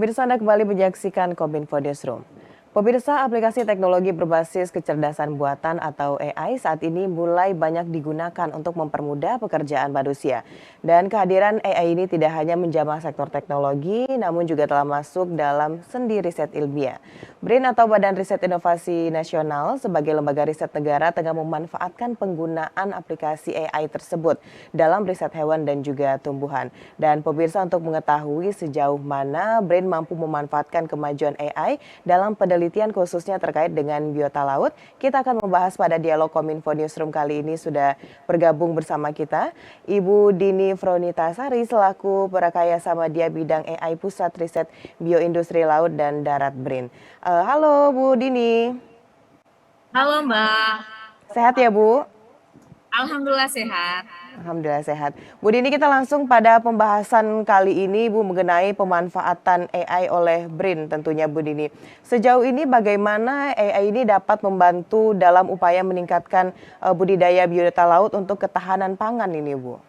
Pemirsa Anda kembali menyaksikan Kominfo Newsroom. Pemirsa, aplikasi teknologi berbasis kecerdasan buatan atau AI saat ini mulai banyak digunakan untuk mempermudah pekerjaan manusia. Dan kehadiran AI ini tidak hanya menjamah sektor teknologi, namun juga telah masuk dalam sendi riset ilmiah. BRIN atau Badan Riset Inovasi Nasional sebagai lembaga riset negara tengah memanfaatkan penggunaan aplikasi AI tersebut dalam riset hewan dan juga tumbuhan. Dan pemirsa, untuk mengetahui sejauh mana BRIN mampu memanfaatkan kemajuan AI dalam penelitian khususnya terkait dengan biota laut, kita akan membahas pada dialog Kominfo Newsroom kali ini. Sudah bergabung bersama kita Ibu Dini Fronitasari selaku Prakayasa Media Bidang AI Pusat Riset Bioindustri Laut dan Darat BRIN. Halo Bu Dini. Halo Mbak, Sehat ya Bu? Alhamdulillah sehat. Alhamdulillah sehat. Bu Dini, kita langsung pada pembahasan kali ini Bu mengenai pemanfaatan AI oleh BRIN tentunya Bu Dini. Sejauh ini bagaimana AI ini dapat membantu dalam upaya meningkatkan budidaya biota laut untuk ketahanan pangan ini Bu?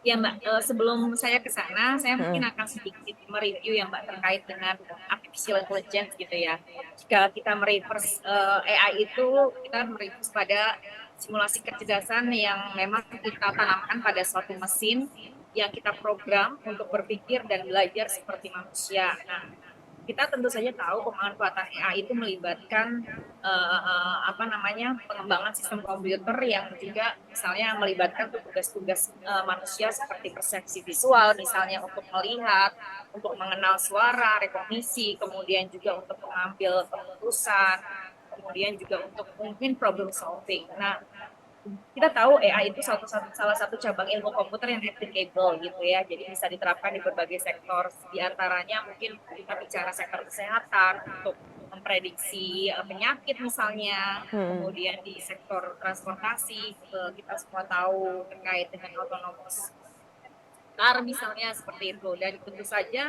Ya Mbak, sebelum saya ke sana, saya mungkin akan sedikit mereview ya Mbak terkait dengan artificial intelligence gitu ya. Jika kita mereverse AI itu, kita mereverse pada simulasi kecerdasan yang memang kita tanamkan pada suatu mesin yang kita program untuk berpikir dan belajar seperti manusia. Nah, kita tentu saja tahu pemanfaatan AI itu melibatkan pengembangan sistem komputer yang juga misalnya melibatkan tugas-tugas manusia seperti persepsi visual misalnya untuk melihat, untuk mengenal suara, rekognisi, kemudian juga untuk mengambil keputusan, kemudian juga untuk mungkin problem solving. Nah, kita tahu AI itu salah satu cabang ilmu komputer yang applicable gitu ya, jadi bisa diterapkan di berbagai sektor, di antaranya mungkin kita bicara sektor kesehatan untuk memprediksi penyakit misalnya, kemudian di sektor transportasi kita semua tahu terkait dengan autonomous car misalnya seperti itu, dan tentu saja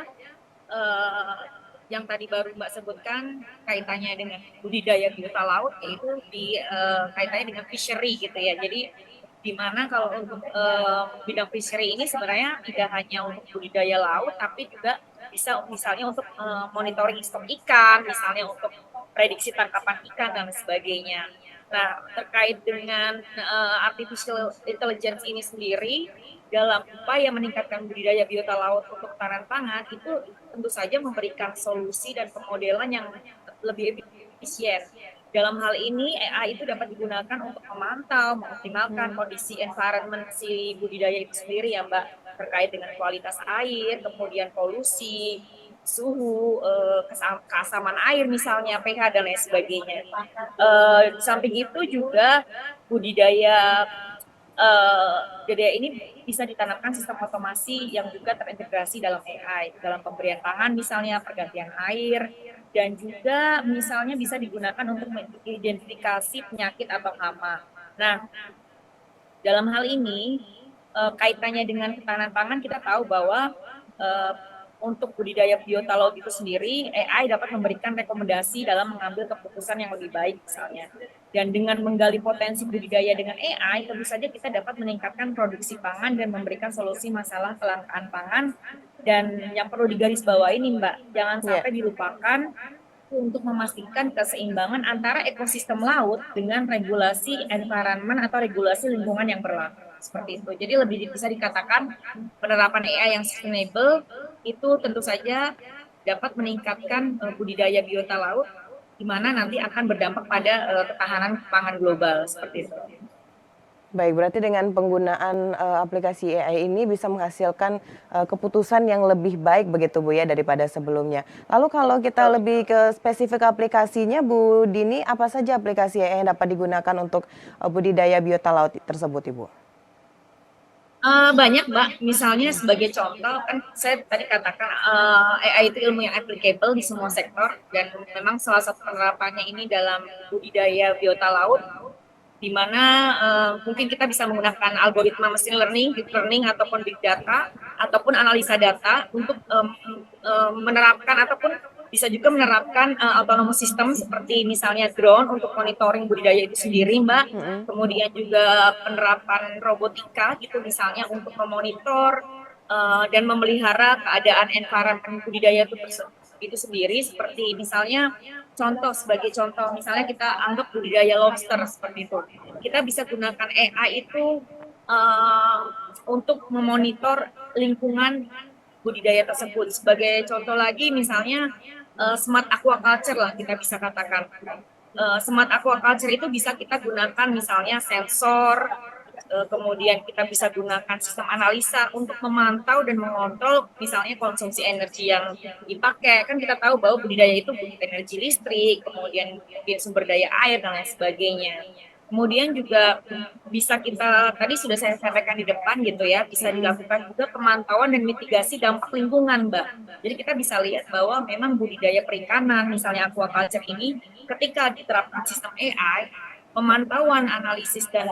uh, yang tadi baru Mbak sebutkan kaitannya dengan budidaya biota laut, yaitu di kaitannya dengan fishery gitu ya. Jadi di mana kalau untuk bidang fishery ini sebenarnya tidak hanya untuk budidaya laut, tapi juga bisa misalnya untuk monitoring stok ikan, misalnya untuk prediksi tangkapan ikan dan sebagainya. Nah, terkait dengan artificial intelligence ini sendiri, dalam upaya meningkatkan budidaya biota laut untuk ketahanan pangan, itu tentu saja memberikan solusi dan pemodelan yang lebih efisien. Dalam hal ini, AI itu dapat digunakan untuk memantau, mengoptimalkan kondisi environment si budidaya itu sendiri ya Mbak, terkait dengan kualitas air, kemudian polusi, suhu, keasaman air misalnya, pH dan lain sebagainya. Di samping itu juga budidaya budidaya ini bisa ditanamkan sistem otomasi yang juga terintegrasi dalam AI, dalam pemberian pangan misalnya, pergantian air, dan juga misalnya bisa digunakan untuk mengidentifikasi penyakit atau hama. Nah, dalam hal ini kaitannya dengan ketahanan pangan, kita tahu bahwa untuk budidaya biota laut itu sendiri, AI dapat memberikan rekomendasi dalam mengambil keputusan yang lebih baik misalnya. Dan dengan menggali potensi budidaya dengan AI, tentu saja kita dapat meningkatkan produksi pangan dan memberikan solusi masalah kelangkaan pangan. Dan yang perlu digarisbawahi nih Mbak, jangan sampai dilupakan untuk memastikan keseimbangan antara ekosistem laut dengan regulasi environment atau regulasi lingkungan yang berlaku. Seperti itu. Jadi lebih bisa dikatakan penerapan AI yang sustainable itu tentu saja dapat meningkatkan budidaya biota laut, di mana nanti akan berdampak pada ketahanan pangan global seperti itu. Baik, berarti dengan penggunaan aplikasi AI ini bisa menghasilkan keputusan yang lebih baik begitu Bu ya daripada sebelumnya. Lalu kalau kita lebih ke spesifik aplikasinya Bu Dini, apa saja aplikasi AI yang dapat digunakan untuk budidaya biota laut tersebut Ibu? Banyak Mbak, misalnya sebagai contoh kan saya tadi katakan AI itu ilmu yang applicable di semua sektor, dan memang salah satu penerapannya ini dalam budidaya biota laut, di mana mungkin kita bisa menggunakan algoritma machine learning, deep learning, ataupun big data, ataupun analisa data untuk menerapkan ataupun bisa juga menerapkan autonomous system seperti misalnya drone untuk monitoring budidaya itu sendiri Mbak. Kemudian juga penerapan robotika gitu misalnya untuk memonitor dan memelihara keadaan environment budidaya itu sendiri, seperti misalnya sebagai contoh misalnya kita anggap budidaya lobster seperti itu, kita bisa gunakan AI itu uh, untuk memonitor lingkungan budidaya tersebut. Sebagai contoh lagi misalnya smart aquaculture lah kita bisa katakan. Smart aquaculture itu bisa kita gunakan misalnya sensor, kemudian kita bisa gunakan sistem analisa untuk memantau dan mengontrol misalnya konsumsi energi yang dipakai. Kan kita tahu bahwa budidaya itu butuh energi listrik, kemudian mungkin sumber daya air dan lain sebagainya. Kemudian juga bisa kita, tadi sudah saya sampaikan di depan gitu ya, bisa dilakukan juga pemantauan dan mitigasi dampak lingkungan, Mbak. Jadi kita bisa lihat bahwa memang budidaya perikanan, misalnya aquaculture ini, ketika diterapkan sistem AI, pemantauan, analisis, dan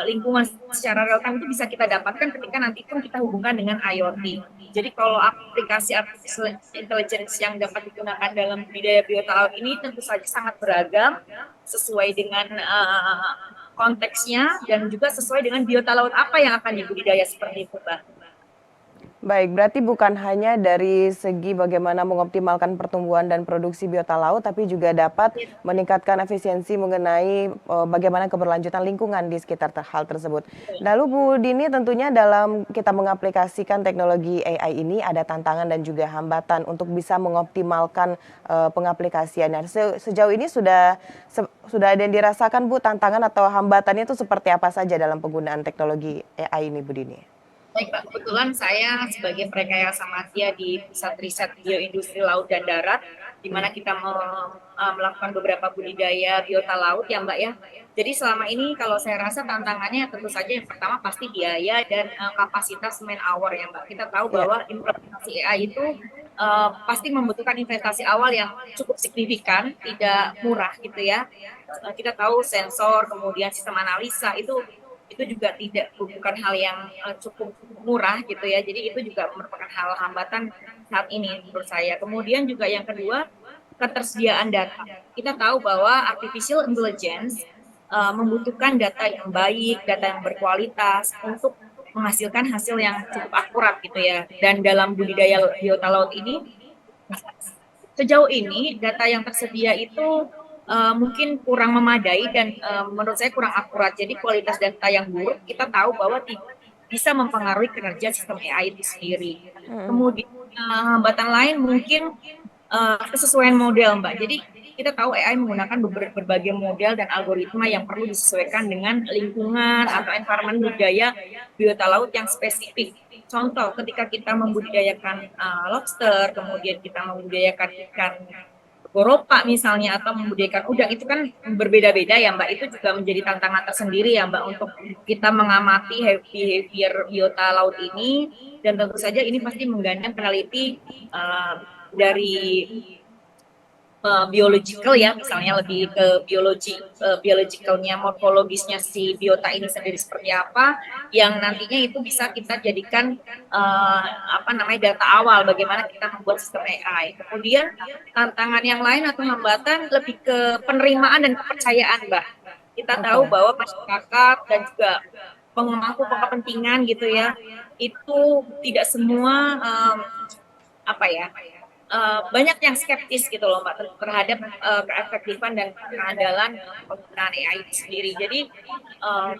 lingkungan secara real time itu bisa kita dapatkan ketika nanti pun kita hubungkan dengan IoT. Jadi kalau aplikasi artificial intelligence yang dapat digunakan dalam budidaya biota laut ini tentu saja sangat beragam, sesuai dengan konteksnya dan juga sesuai dengan biota laut apa yang akan dibudidaya seperti itu, Mbak. Baik, berarti bukan hanya dari segi bagaimana mengoptimalkan pertumbuhan dan produksi biota laut, tapi juga dapat meningkatkan efisiensi mengenai bagaimana keberlanjutan lingkungan di sekitar hal tersebut. Lalu Bu Dini, tentunya dalam kita mengaplikasikan teknologi AI ini ada tantangan dan juga hambatan untuk bisa mengoptimalkan pengaplikasiannya. Sejauh ini sudah ada yang dirasakan Bu, tantangan atau hambatannya itu seperti apa saja dalam penggunaan teknologi AI ini Bu Dini? Baik, Pak. Kebetulan saya sebagai perekayasa matia di Pusat Riset Bioindustri Laut dan Darat, di mana kita melakukan beberapa budidaya biota laut ya Mbak ya. Jadi selama ini kalau saya rasa tantangannya tentu saja yang pertama pasti biaya dan kapasitas man hour ya Mbak. Kita tahu Ya. bahwa implementasi AI itu pasti membutuhkan investasi awal yang cukup signifikan, tidak murah gitu ya. Kita tahu sensor, kemudian sistem analisa itu juga bukan hal yang cukup murah gitu ya. Jadi itu juga merupakan hal hambatan saat ini menurut saya. Kemudian juga yang kedua, ketersediaan data. Kita tahu bahwa artificial intelligence membutuhkan data yang baik, data yang berkualitas untuk menghasilkan hasil yang cukup akurat gitu ya. Dan dalam budidaya biota laut ini, sejauh ini data yang tersedia itu mungkin kurang memadai dan menurut saya kurang akurat. Jadi kualitas data yang buruk kita tahu bahwa bisa mempengaruhi kinerja sistem AI itu sendiri. Kemudian hambatan lain mungkin kesesuaian model, Mbak. Jadi kita tahu AI menggunakan berbagai model dan algoritma yang perlu disesuaikan dengan lingkungan atau environment budaya biota laut yang spesifik. Contoh, ketika kita membudidayakan lobster, kemudian kita membudidayakan ikan goropa misalnya atau membudidayakan udang, itu kan berbeda-beda ya Mbak. Itu juga menjadi tantangan tersendiri ya Mbak untuk kita mengamati behavior biota laut ini, dan tentu saja ini pasti menggandeng peneliti dari biological ya, misalnya lebih ke biologicalnya, morfologisnya si biota ini sendiri seperti apa, yang nantinya itu bisa kita jadikan data awal bagaimana kita membuat sistem AI. Kemudian tantangan yang lain atau hambatan lebih ke penerimaan dan kepercayaan, Mbak. Kita tahu bahwa masyarakat dan juga pemangku kepentingan gitu ya, itu tidak semua banyak yang skeptis gitu loh Mbak terhadap keefektifan dan keandalan penggunaan AI itu sendiri. Jadi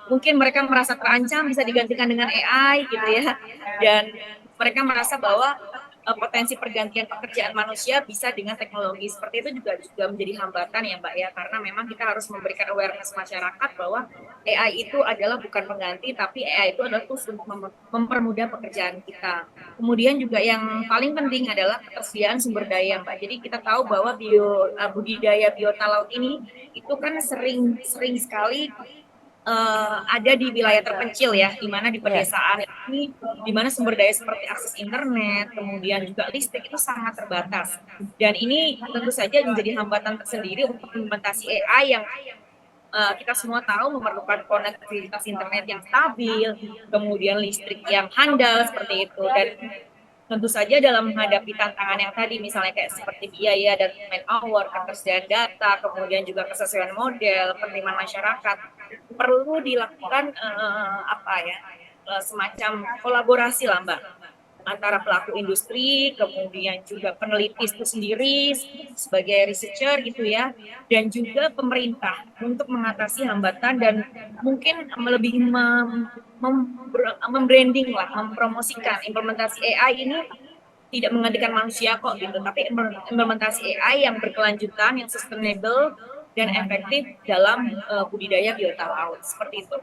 mungkin mereka merasa terancam bisa digantikan dengan AI gitu ya, dan mereka merasa bahwa potensi pergantian pekerjaan manusia bisa dengan teknologi seperti itu juga menjadi hambatan ya Mbak ya, karena memang kita harus memberikan awareness masyarakat bahwa AI itu adalah bukan pengganti, tapi AI itu adalah tools untuk mempermudah pekerjaan kita. Kemudian juga yang paling penting adalah ketersediaan sumber daya Mbak. Jadi kita tahu bahwa budidaya biota laut ini itu kan sering sekali ada di wilayah terpencil ya, di mana di pedesaan ini, di mana sumber daya seperti akses internet, kemudian juga listrik itu sangat terbatas. Dan ini tentu saja menjadi hambatan tersendiri untuk implementasi AI yang kita semua tahu memerlukan konektivitas internet yang stabil, kemudian listrik yang handal seperti itu. Dan tentu saja dalam menghadapi tantangan yang tadi, misalnya kayak seperti biaya dan man hour, ketersediaan data, kemudian juga kesesuaian model, penerimaan masyarakat, perlu dilakukan semacam kolaborasi lah Mbak, antara pelaku industri, kemudian juga peneliti itu sendiri sebagai researcher gitu ya, dan juga pemerintah untuk mengatasi hambatan dan mungkin lebih membranding lah, mempromosikan implementasi AI ini tidak menggantikan manusia kok gitu, tapi implementasi AI yang berkelanjutan, yang sustainable dan efektif dalam budidaya biota laut seperti itu.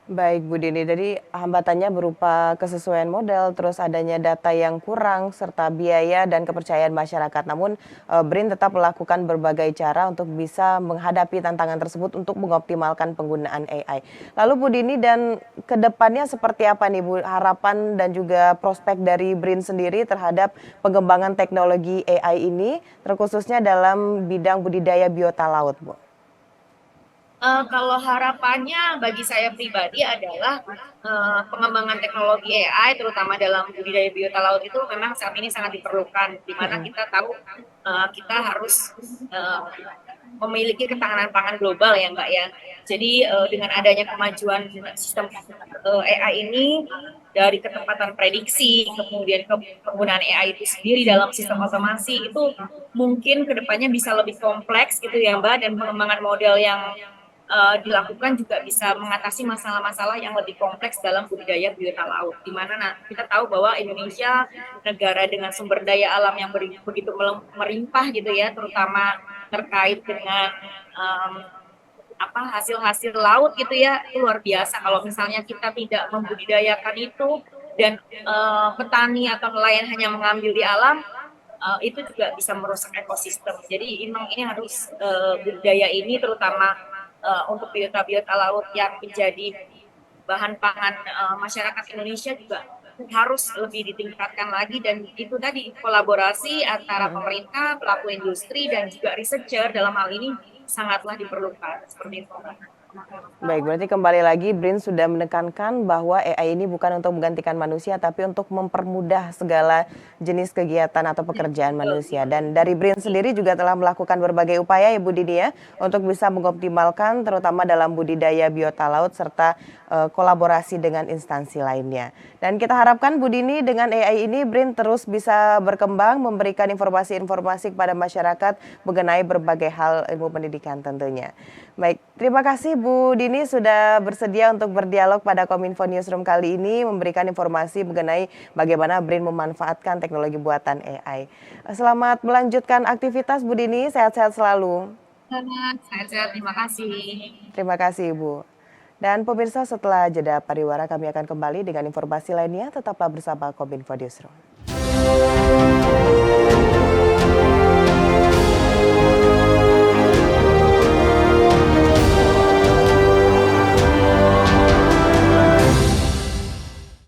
Baik Bu Dini, jadi hambatannya berupa kesesuaian model, terus adanya data yang kurang, serta biaya dan kepercayaan masyarakat. Namun BRIN tetap melakukan berbagai cara untuk bisa menghadapi tantangan tersebut untuk mengoptimalkan penggunaan AI. Lalu Bu Dini, dan kedepannya seperti apa nih Bu, harapan dan juga prospek dari BRIN sendiri terhadap pengembangan teknologi AI ini, terkhususnya dalam bidang budidaya biota laut Bu? Kalau harapannya bagi saya pribadi adalah pengembangan teknologi AI, terutama dalam budidaya biota laut itu memang saat ini sangat diperlukan, di mana kita tahu kita harus memiliki ketahanan pangan global ya Mbak ya. Jadi dengan adanya kemajuan sistem AI ini, dari ketepatan prediksi, kemudian penggunaan AI itu sendiri dalam sistem otomasi itu mungkin kedepannya bisa lebih kompleks gitu ya Mbak, dan pengembangan model yang dilakukan juga bisa mengatasi masalah-masalah yang lebih kompleks dalam budidaya biota laut. Di mana kita tahu bahwa Indonesia negara dengan sumber daya alam yang begitu melimpah gitu ya, terutama terkait dengan hasil-hasil laut gitu ya, itu luar biasa. Kalau misalnya kita tidak membudidayakan itu dan petani atau nelayan hanya mengambil di alam, itu juga bisa merusak ekosistem. Jadi memang ini harus budidaya ini terutama untuk biota-biota laut yang menjadi bahan pangan masyarakat Indonesia juga harus lebih ditingkatkan lagi, dan itu tadi kolaborasi antara pemerintah, pelaku industri dan juga researcher dalam hal ini sangatlah diperlukan seperti itu. Baik, berarti kembali lagi BRIN sudah menekankan bahwa AI ini bukan untuk menggantikan manusia, tapi untuk mempermudah segala jenis kegiatan atau pekerjaan manusia. Dan dari BRIN sendiri juga telah melakukan berbagai upaya ya Bu Dini ya, untuk bisa mengoptimalkan terutama dalam budidaya biota laut serta kolaborasi dengan instansi lainnya. Dan kita harapkan Bu Dini dengan AI ini BRIN terus bisa berkembang, memberikan informasi-informasi kepada masyarakat mengenai berbagai hal ilmu pendidikan tentunya. Baik, terima kasih Bu Dini sudah bersedia untuk berdialog pada Kominfo Newsroom kali ini, memberikan informasi mengenai bagaimana BRIN memanfaatkan teknologi buatan AI. Selamat melanjutkan aktivitas Bu Dini, sehat-sehat selalu. Sehat-sehat, terima kasih. Terima kasih Bu. Dan pemirsa, setelah jeda pariwara kami akan kembali dengan informasi lainnya, tetaplah bersama Kominfo Newsroom.